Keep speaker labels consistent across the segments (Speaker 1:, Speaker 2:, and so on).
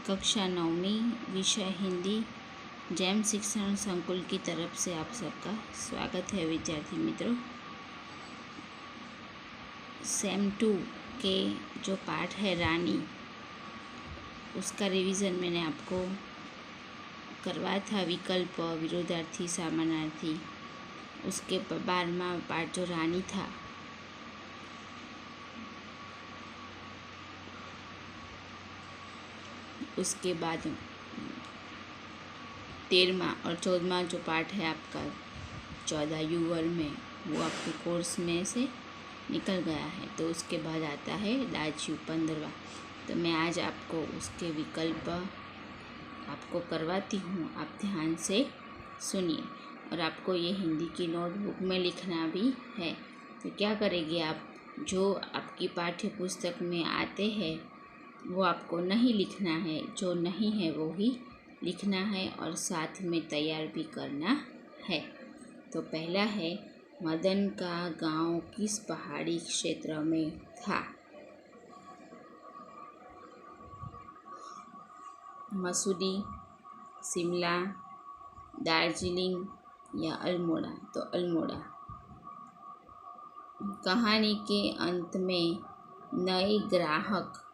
Speaker 1: कक्षा 9वीं विषय हिंदी जैम शिक्षण संकुल की तरफ से आप सबका स्वागत है विद्यार्थी मित्रों। सेम 2 के जो पाठ है रानी, उसका रिवीजन मैंने आपको करवाया था। विकल्प, विरोधार्थी, समानार्थी, उसके 12वां पाठ जो रानी था, उसके बाद 13वां और 14वां जो पाठ है आपका 14 युवर में, वो आपके कोर्स में से निकल गया है। तो उसके बाद आता है दाज्यू 15वां। तो मैं आज आपको उसके विकल्प आपको करवाती हूँ, आप ध्यान से सुनिए। और आपको ये हिंदी की नोटबुक में लिखना भी है। तो क्या करेंगे आप, जो आपकी पाठ्य पुस्तक में आते हैं वो आपको नहीं लिखना है, जो नहीं है वो ही लिखना है और साथ में तैयार भी करना है। तो पहला है, मदन का गांव किस पहाड़ी क्षेत्र में था? मसूरी, शिमला, दार्जिलिंग या अल्मोड़ा? तो अल्मोड़ा। कहानी के अंत में नए ग्राहक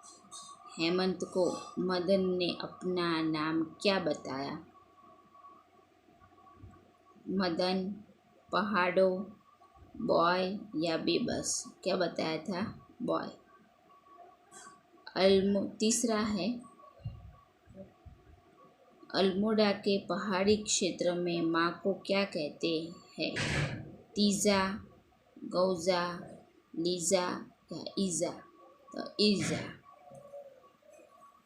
Speaker 1: हेमंत को मदन ने अपना नाम क्या बताया? मदन, पहाड़ों, बॉय या बेबस? क्या बताया था? बॉय। तीसरा है, अल्मोड़ा के पहाड़ी क्षेत्र में माँ को क्या कहते हैं? तीजा, गौजा, लीजा या ईजा? तो ईजा।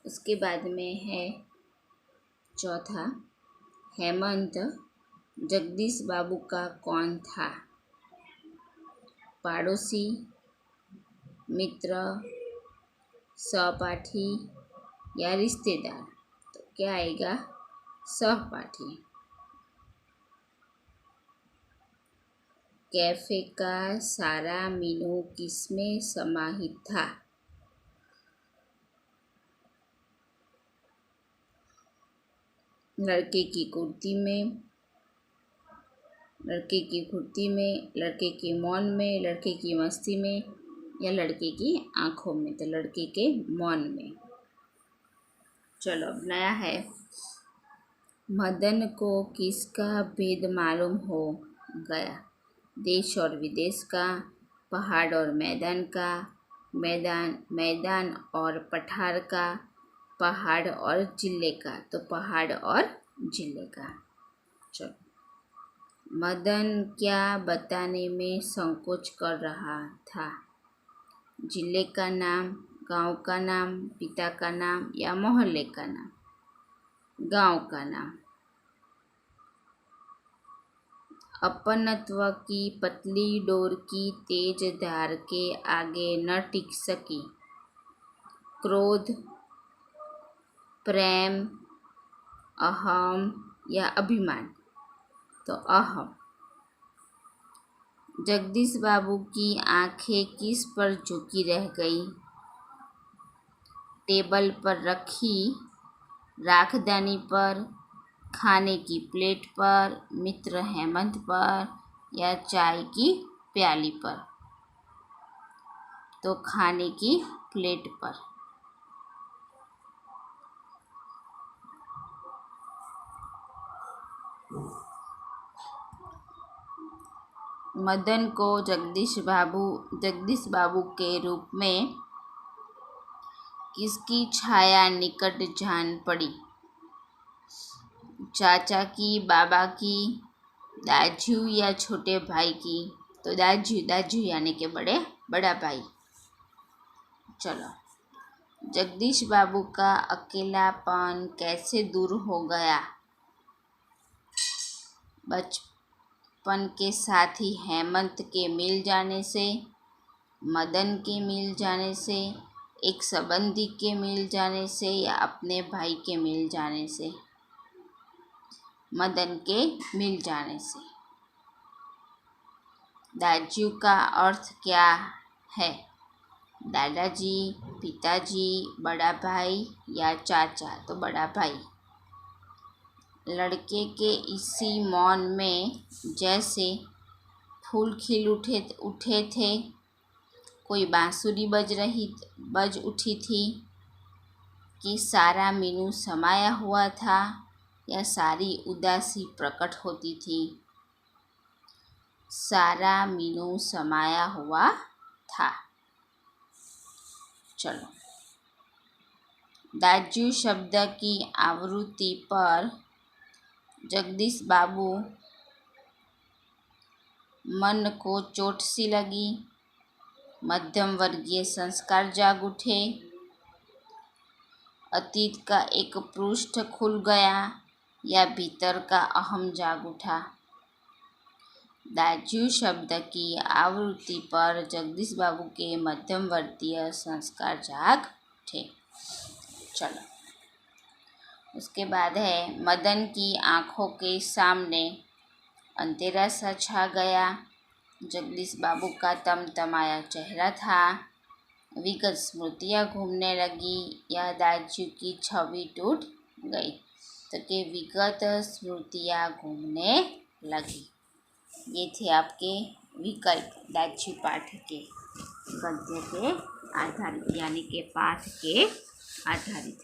Speaker 1: उसके बाद में है चौथा, हेमंत जगदीश बाबू का कौन था? पड़ोसी, मित्र, सहपाठी या रिश्तेदार? तो क्या आएगा? सहपाठी। कैफे का सारा मेनू किसमें समाहित था? लड़के की कुर्ती में, लड़के की कुर्ती में, लड़के के मौन में, लड़के की मस्ती में या लड़के की आंखों में? तो लड़के के मौन में। चलो अब नया है, मदन को किसका भेद मालूम हो गया? देश और विदेश का, पहाड़ और मैदान का, मैदान और पठार का, पहाड़ और जिले का? तो पहाड़ और जिले का। चलो, मदन क्या बताने में संकोच कर रहा था? जिले का नाम, गांव का नाम, पिता का नाम या मोहल्ले का नाम? गांव का नाम। अपनत्व की पतली डोर की तेज धार के आगे न टिक सकी। क्रोध, प्रेम, अहम या अभिमान? तो अहम। जगदीश बाबू की आंखें किस पर झुकी रह गई? टेबल पर रखी राखदानी पर, खाने की प्लेट पर, मित्र हेमंत पर या चाय की प्याली पर? तो खाने की प्लेट पर। मदन को जगदीश बाबू के रूप में किसकी छाया निकट जान पड़ी? चाचा की, बाबा की, दाजू या छोटे भाई की? तो दाजू यानी के बड़ा भाई। चलो, जगदीश बाबू का अकेलापन कैसे दूर हो गया? बचपन के साथी हेमंत के मिल जाने से, मदन के मिल जाने से, एक संबंधी के मिल जाने से या अपने भाई के मिल जाने से? मदन के मिल जाने से। दाजू का अर्थ क्या है? दादाजी, पिताजी, बड़ा भाई या चाचा, तो बड़ा भाई। लड़के के इसी मौन में जैसे फूल खिल उठे थे, कोई बांसुरी बज उठी थी, कि सारा मीनू समाया हुआ था या सारी उदासी प्रकट होती थी। सारा मीनू समाया हुआ था। चलो, दाजू शब्द की आवृत्ति पर जगदीश बाबू मन को चोट सी लगी। मध्यम वर्गीय संस्कार जाग उठे। अतीत का एक पृष्ठ खुल गया या भीतर का अहम जाग उठा। दाजू शब्द की आवृत्ति पर जगदीश बाबू के मध्यम वर्गीय संस्कार जाग उठे। चलो, उसके बाद है मदन की आँखों के सामने अंधेरा सा छा गया। जगदीश बाबू का तमतमाया चेहरा था। विगत स्मृतियाँ घूमने लगी या दाजू की छवि टूट गई। तो कि विगत स्मृतियाँ घूमने लगी। ये थे आपके विकल्प दाजू पाठ के गद्य के आधारित, यानी के पाठ के आधारित।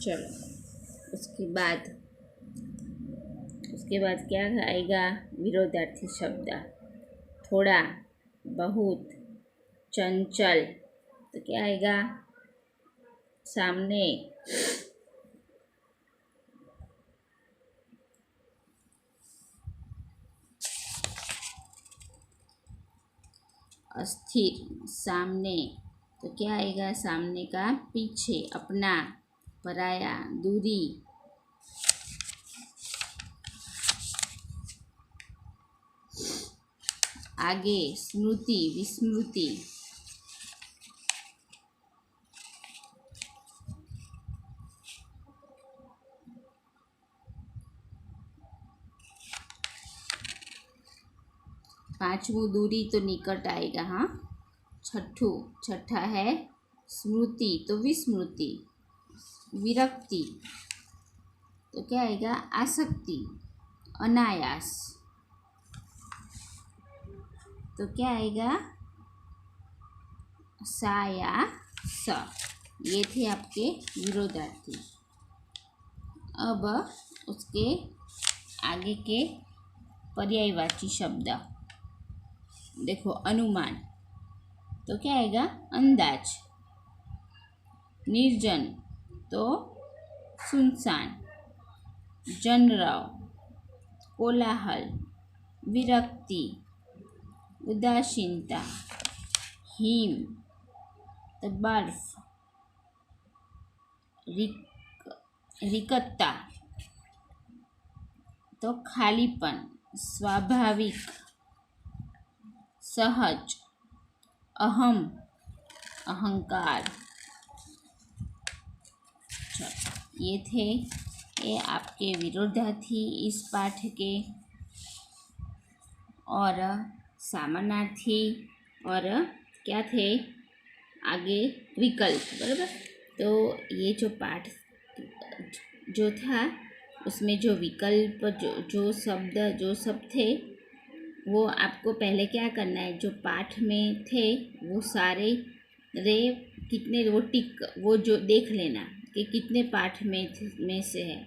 Speaker 1: चलो, उसके बाद क्या आएगा? विरोधार्थी शब्द। थोड़ा, बहुत, चंचल, तो क्या आएगा? सामने। अस्थिर, सामने, तो क्या आएगा? सामने का पीछे, अपना, पराया, दूरी। आगे, स्मृति, विस्मृति। पांचवं, दूरी, तो निकट आएगा। हाँ। छठा है स्मृति, तो विस्मृति। विरक्ति, तो क्या आएगा? आसक्ति, अनायास, तो क्या आएगा? सा या स। ये थे आपके विरोधार्थी। अब उसके आगे के पर्यायवाची शब्द देखो। अनुमान, तो क्या आएगा? अंदाज। निर्जन, तो सुनसान। जनरव, कोलाहल। विरक्ति, उदासीनता। हिम, तो बर्फ। रिक्तता, तो खालीपन। स्वाभाविक, सहज। अहम, अहंकार। ये थे ये आपके विरोधार्थी इस पाठ के, और समानार्थी, और क्या थे आगे? विकल्प। बराबर। तो ये जो पाठ जो था उसमें जो विकल्प जो सब थे, वो आपको पहले क्या करना है? जो पाठ में थे वो सारे कितने, वो जो देख लेना कि कितने पाठ में से है।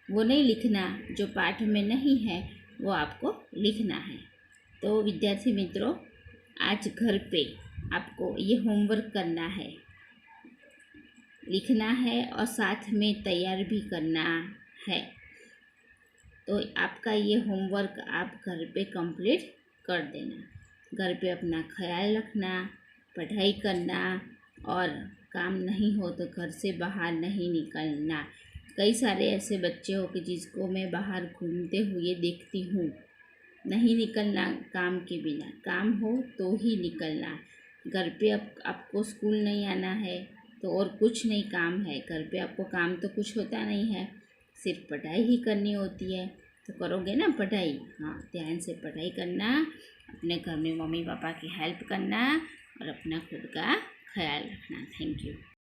Speaker 1: वो नहीं लिखना, जो पाठ में नहीं है वो आपको लिखना है। तो विद्यार्थी मित्रों, आज घर पे आपको ये होमवर्क करना है, लिखना है और साथ में तैयार भी करना है। तो आपका ये होमवर्क आप घर पे कंप्लीट कर देना। घर पे अपना ख्याल रखना, पढ़ाई करना, और काम नहीं हो तो घर से बाहर नहीं निकलना। कई सारे ऐसे बच्चे हो कि जिसको मैं बाहर घूमते हुए देखती हूँ। नहीं निकलना काम के बिना, काम हो तो ही निकलना। घर पे आपको स्कूल नहीं आना है तो और कुछ नहीं काम है, घर पे आपको काम तो कुछ होता नहीं है, सिर्फ पढ़ाई ही करनी होती है। तो करोगे ना पढ़ाई। हाँ, ध्यान से पढ़ाई करना, अपने घर में मम्मी पापा की हेल्प करना और अपना खुद का ख्याल रखना। Thank you.